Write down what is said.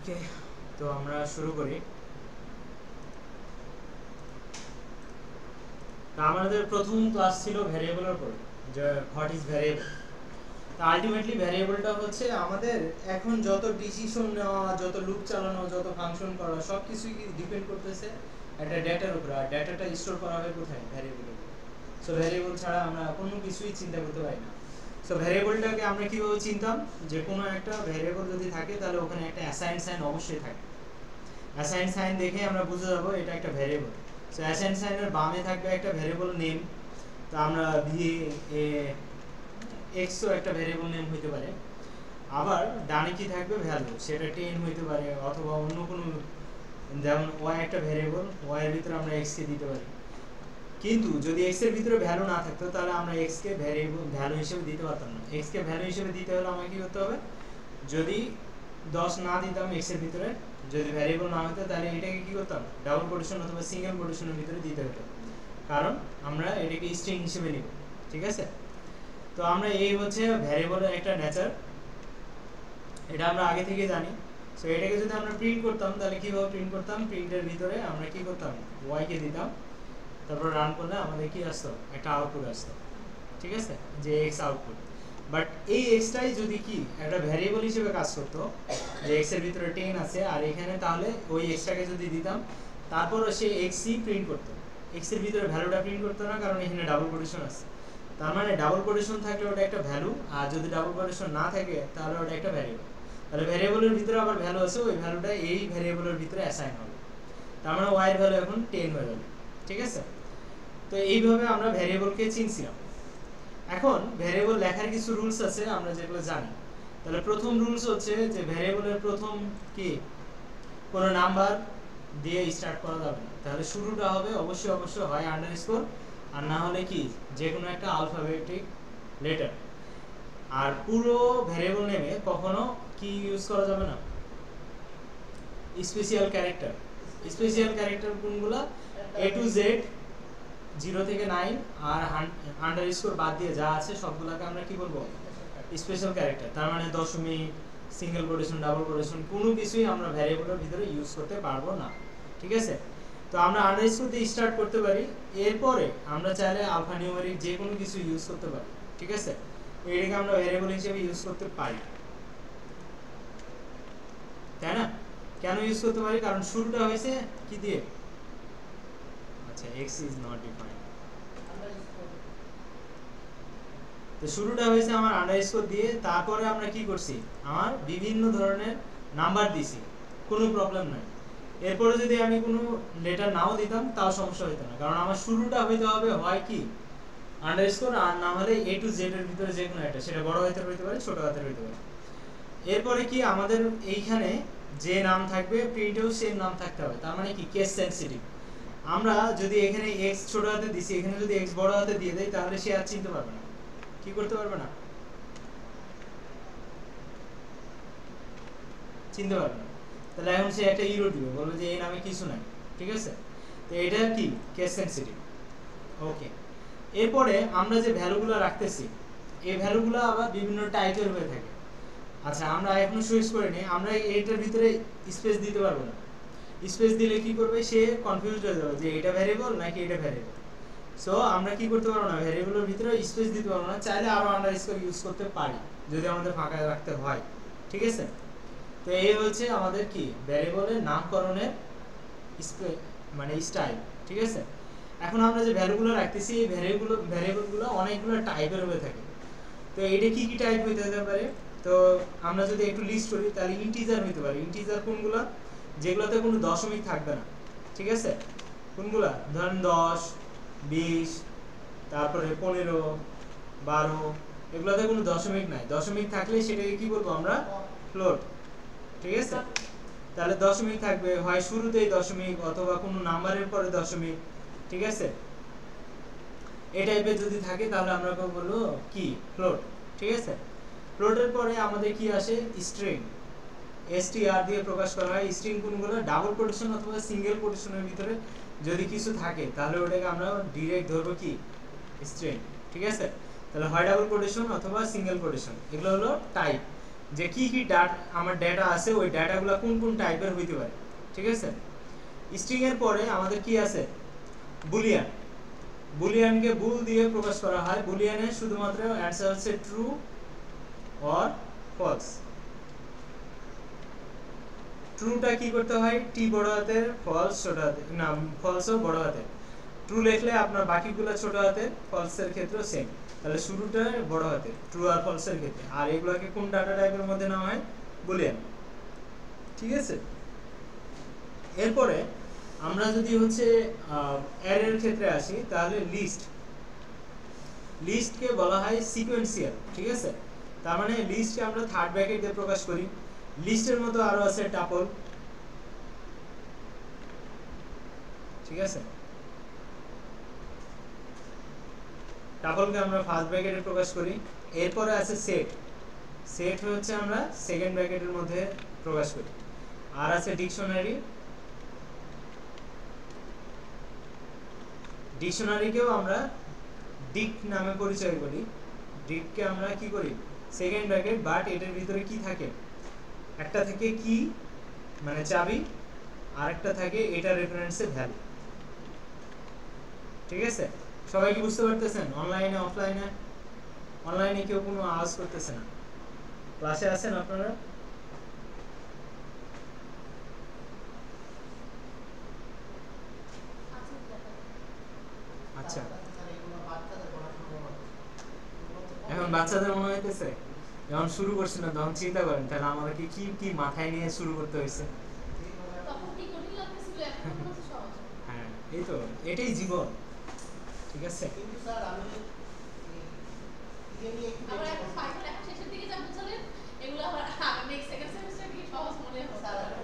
ওকে, তো আমরা শুরু করি। আমাদের প্রথম ক্লাস ছিল ভ্যারিয়েবলের উপর, যে হোয়াট ইজ ভ্যারিয়েবল। তা আলটিমেটলি ভ্যারিয়েবলটা হচ্ছে আমাদের এখন যত ডিসিশন নেওয়া, যত লুপ চালানো, যত ফাংশন করা, সব কিছুই ডিপেন্ড করতেছে একটা ডেটার উপর। আর ডেটাটা স্টোর করা হয় কোথায়? ভ্যারিয়েবলের উপর। সো ভ্যারিয়েবল ছাড়া আমরা কোনো কিছুই চিন্তা করতে পারি না। সো ভ্যারিয়েবলটাকে আমরা কীভাবে চিনতাম? যে কোনো একটা ভ্যারিয়েবল যদি থাকে তাহলে ওখানে একটা অ্যাসাইন সাইন অবশ্যই থাকে। অ্যাসাইন সাইন দেখে আমরা বুঝে যাবো এটা একটা ভ্যারিয়েবল। সো অ্যাসাইন সাইনের বামে থাকবে একটা ভ্যারিয়েবল নেম। তো আমরা এক্সও একটা ভ্যারিয়েবল নেম হইতে পারে। আবার ডানে কি থাকবে? ভ্যালু। সেটা 10 হইতে পারে, অথবা অন্য কোনো, যেমন ওয়াই একটা ভ্যারিয়েবল, ওয়াইয়ের ভিতরে আমরা এক্সকে দিতে পারি। কিন্তু যদি এক্স এর ভিতরে ভ্যালু না থাকতো তাহলে আমরা এক্সকে ভ্যালু হিসেবে দিতে পারতাম না। এক্সকে ভ্যালু হিসেবে দিতে হলে আমাকে কি করতে হবে? যদি 10 না দিতাম এক্স এর ভিতরে, যদি ভ্যারিয়েবল না হতো, তাহলে এটাকে কি করতাম? ডাবল কোটেশন অথবা সিঙ্গেল কোটেশনের ভিতরে দিতে হতো, কারণ আমরা এটাকে স্ট্রিং হিসেবে নিব। ঠিক আছে? তো আমরা এই হচ্ছে ভ্যারিয়েবলের একটা নেচার, এটা আমরা আগে থেকে জানি। সো এটাকে যদি আমরা প্রিন্ট করতাম তাহলে কীভাবে প্রিন্ট করতাম? প্রিন্টের ভিতরে আমরা কি করতাম? ওয়াইকে দিতাম, তারপর রান করলে আমাদের কি আসতো? একটা আউটপুট আসতো। ঠিক আছে? যে এক্স আউটপুট। বাট এই এক্সটাই যদি কি একটা ভ্যারিয়েবল হিসেবে কাজ করতো, যে এক্স এর ভিতরে 10 আছে আর এখানে, তাহলে ওই এক্সটাকে যদি দিতাম তারপর সে এক্সই প্রিন্ট করতো, এক্স এর ভিতরে ভ্যালুটা প্রিন্ট করতো না, কারণ এখানে ডাবল কোটেশন আছে। তার মানে ডাবল কোটেশন থাকলে ওটা একটা ভ্যালু, আর যদি ডাবল কোটেশন না থাকে তাহলে ওটা একটা ভ্যারিয়েবল। তাহলে ভ্যারিয়েবলের ভিতরে আবার ভ্যালু আছে, ওই ভ্যালুটা এই ভ্যারিয়েবলের ভিতরে অ্যাসাইন হবে। তার মানে ওয়াই এর ভ্যালু এখন 10 হয়ে যাবে। ঠিক আছে? তো এইভাবে আমরা ভ্যারিয়েবলকে চিনছিলাম। এখন ভ্যারিয়েবল লেখার কিছু রুলস আছে আমরা যেগুলো জানি। তাহলে প্রথম রুলস হচ্ছে যে ভ্যারিয়েবলের প্রথম কি কোনো নাম্বার দিয়ে স্টার্ট করা যাবে না। তাহলে শুরুটা হবে অবশ্যই হয় আন্ডারস্কোর, আর না হলে কি যে কোনো একটা আলফাবেটিক লেটার। আর পুরো ভ্যারিয়েবল নেমে কখনো কি ইউজ করা যাবে না? Special character. স্পেশাল ক্যারেক্টার কোনগুলো? এ টু জেড, 0 থেকে 9 আর আন্ডারস্কোর বাদ দিয়ে যা আছে সবগুলোকে আমরা কি বলবো? Special character. তার মানে দশমিক, সিঙ্গেল কোটেশন, ডাবল কোটেশন, কোনো কিছুই আমরা ভ্যারিয়েবলের ভিতরে ইউজ করতে পারবো না। ঠিক আছে? তো আমরা আন্ডারস্কোর দিয়ে স্টার্ট করতে পারি, এরপরে আমরা চাইলে আলফা নিউমেরিক যে কোনো কিছু ইউজ করতে পারি। ঠিক আছে? এটাকে আমরা ভ্যারিয়েবল হিসেবে ইউজ করতে পারি, তাই না? কেন ইউজ করতে পারি? কারণ শুরুটা হয়েছে কি দিয়ে? আচ্ছা, এক্স ইজ নট ডিফাইন্ড। তো শুরুটা হয়েছে আমার আন্ডারস্কোর দিয়ে, তারপরে আমরা কি করছি? আমার বিভিন্ন ধরনের নাম্বার দিছি, কোনো প্রবলেম নাই। এরপরে যদি আমি কোনো লেটার নাও দিতাম তাও সমস্যা হইতো না, কারণ আমার শুরুটা হইতে হবে হয় কি আন্ডারস্কোর, আর না হলে এ টু জেড এর ভিতরে যে কোনো একটা, সেটা বড় হাতের হইতে পারে, ছোট হাতের হইতে পারে। এরপরে কি আমাদের এইখানে যে নাম থাকবে প্রিন্টেও সেম নাম থাকতে হবে। তার মানে কি কেস সেনসিটিভ। আমরা যদি এখানে এক্স ছোট হাতে দিছি, এখানে যদি এক্স বড় হাতে দিয়ে দেই, তাহলে সে আর চিনতে পারবে না, কি করতে পারবে না, চিনতে পারবে না। তাহলে এখন সে একটা ইরো দিবে, বলবে যে এই নামে কিছু নাই। ঠিক আছে? তো এটা কি কেস সেনসিটিভ। ওকে, এরপরে আমরা যে ভ্যালুগুলো রাখতেছি, এই ভ্যালুগুলো আবার বিভিন্ন টাইপের হয়ে থাকে। আচ্ছা, আমরা এখনো সুইচ করে নিই, আমরা এটার ভিতরে স্পেস দিতে পারবো না। স্পেস দিলে কি করবে? সে কনফিউজড হয়ে যাবে যে এটা ভ্যারিয়েবল নাকি এটা ভ্যারিয়েবল। সো আমরা কি করতে পারবো না? ভ্যারিয়েবলের ভিতরে স্পেস দিতে পারবো না। চাইলে আরো আন্ডারস্কোর ইউজ করতে পারি যদি আমাদের ফাঁকা রাখতে হয়। ঠিক আছে? তো এই হচ্ছে আমাদের কি ভ্যারিয়েবলের নামকরণের মানে স্টাইল। ঠিক আছে? এখন আমরা যে ভ্যালুগুলো রাখতেছি, এই ভ্যারিয়েবলগুলো অনেকগুলো টাইপের হয়ে থাকে। তো এটা কি কি টাইপ হইতে পারে? তো আমরা যদি একটু লিস্ট করি, তাহলে ইন্টিজার হইতে পারে। ইন্টিজার কোনগুলো? যেগুলোতে কোনো দশমিক থাকবে না। ঠিক আছে? কোনগুলা? ধরেন 10, 20, তারপরে 15, 12, এগুলোতে কোনো দশমিক নাই। দশমিক থাকলে সেটাকে কি বলবো আমরা? ফ্লোট। ঠিক আছে? তাহলে দশমিক থাকবে হয় শুরুতেই দশমিক, অথবা কোনো নাম্বারের পরে দশমিক। ঠিক আছে? এই টাইপের যদি থাকে তাহলে আমরা বলবো কি? ফ্লোট। ঠিক আছে? ফ্লোটের পরে আমাদের কি আসে? স্ট্রিং। str দিয়ে প্রকাশ করা হয়। স্ট্রিং কোনগুলো? ডাবল কোটেশন অথবা সিঙ্গেল কোটেশনের ভিতরে যদি কিছু থাকে তাহলে ওটাকে আমরা ডাইরেক্ট ধরবো কি? স্ট্রিং। ঠিক আছে? তাহলে হয় ডাবল কোটেশন অথবা সিঙ্গেল কোটেশন, এগুলো হলো টাইপ। যে কি কি ডাটা আমার ডেটা আছে, ওই ডেটাগুলো কোন কোন টাইপের হইতে পারে। ঠিক আছে, স্ট্রিং এর পরে আমাদের কি আছে, বুলিয়ান। বুলিয়ানকে বুল দিয়ে প্রকাশ করা হয়। বুলিয়ানে শুধুমাত্র অ্যান্সার হচ্ছে ট্রু অর ফলস। ট্রুটা কি করতে হয়, টি বড় হাতের, ফলস ছোট হাতের, না ফলসও বড় হাতের। ট্রু লিখলে আপনার বাকিগুলো ছোট হাতের, ফলসের ক্ষেত্রেও সেম। তাহলে শুরুটা বড় হাতের ট্রু আর ফলসের ক্ষেত্রে। আর এগুলোকে কোন ডাটা টাইপের মধ্যে নেওয়া হয়, বুলিয়ান। ঠিক আছে, এরপরে আমরা যদি হচ্ছে অ্যারের ক্ষেত্রে আসি, তাহলে লিস্টকে বলা হয় সিকোয়েন্সিয়াল। ঠিক আছে, তার মানে লিস্টকে আমরা থার্ড ব্র্যাকেট দিয়ে প্রকাশ করি। লিস্টের মতো আরো আছে টাপল। ঠিক আছে, টাপলকে আমরা ফার্স্ট ব্র্যাকেটে প্রকাশ করি। এরপরে আছে সেট। সেট হচ্ছে আমরা সেকেন্ড ব্র্যাকেটের মধ্যে প্রকাশ করি। আর আছে ডিকশনারি। ডিকশনারিকেও আমরা ডিক নামে পরিচয় করি। ডিককে আমরা কি করি, সেকেন্ড ব্র্যাকেট, বাট এটার ভিতরে কি থাকে, একটা থেকে কি মানে চাবি, আর একটা থাকে এটা রেফারেন্সে ভ্যালু। ঠিক আছে, সবাই কি বুঝতে পারতেছেন? অনলাইনে অফলাইনে, অনলাইনে কেউ কোনো আওয়াজ করতেছে না? ক্লাসে আছেন আপনারা? আচ্ছা, এখন বাচ্চাদের মনে হইতেছে যখন শুরু করছি না তখন চিন্তা করেন তাহলে আমাদেরকে কি কি মাথায় নিয়ে শুরু করতে হয়েছে। হ্যাঁ, এই তো, এটাই জীবন। ঠিক আছে, কিন্তু স্যার আমি আবার এখন ফাইনাল শেষের দিকে যা বুঝালেন এগুলো আবার নেক্সট সেকেন্ড সেমিস্টার কি সহজ মনে হয় স্যার।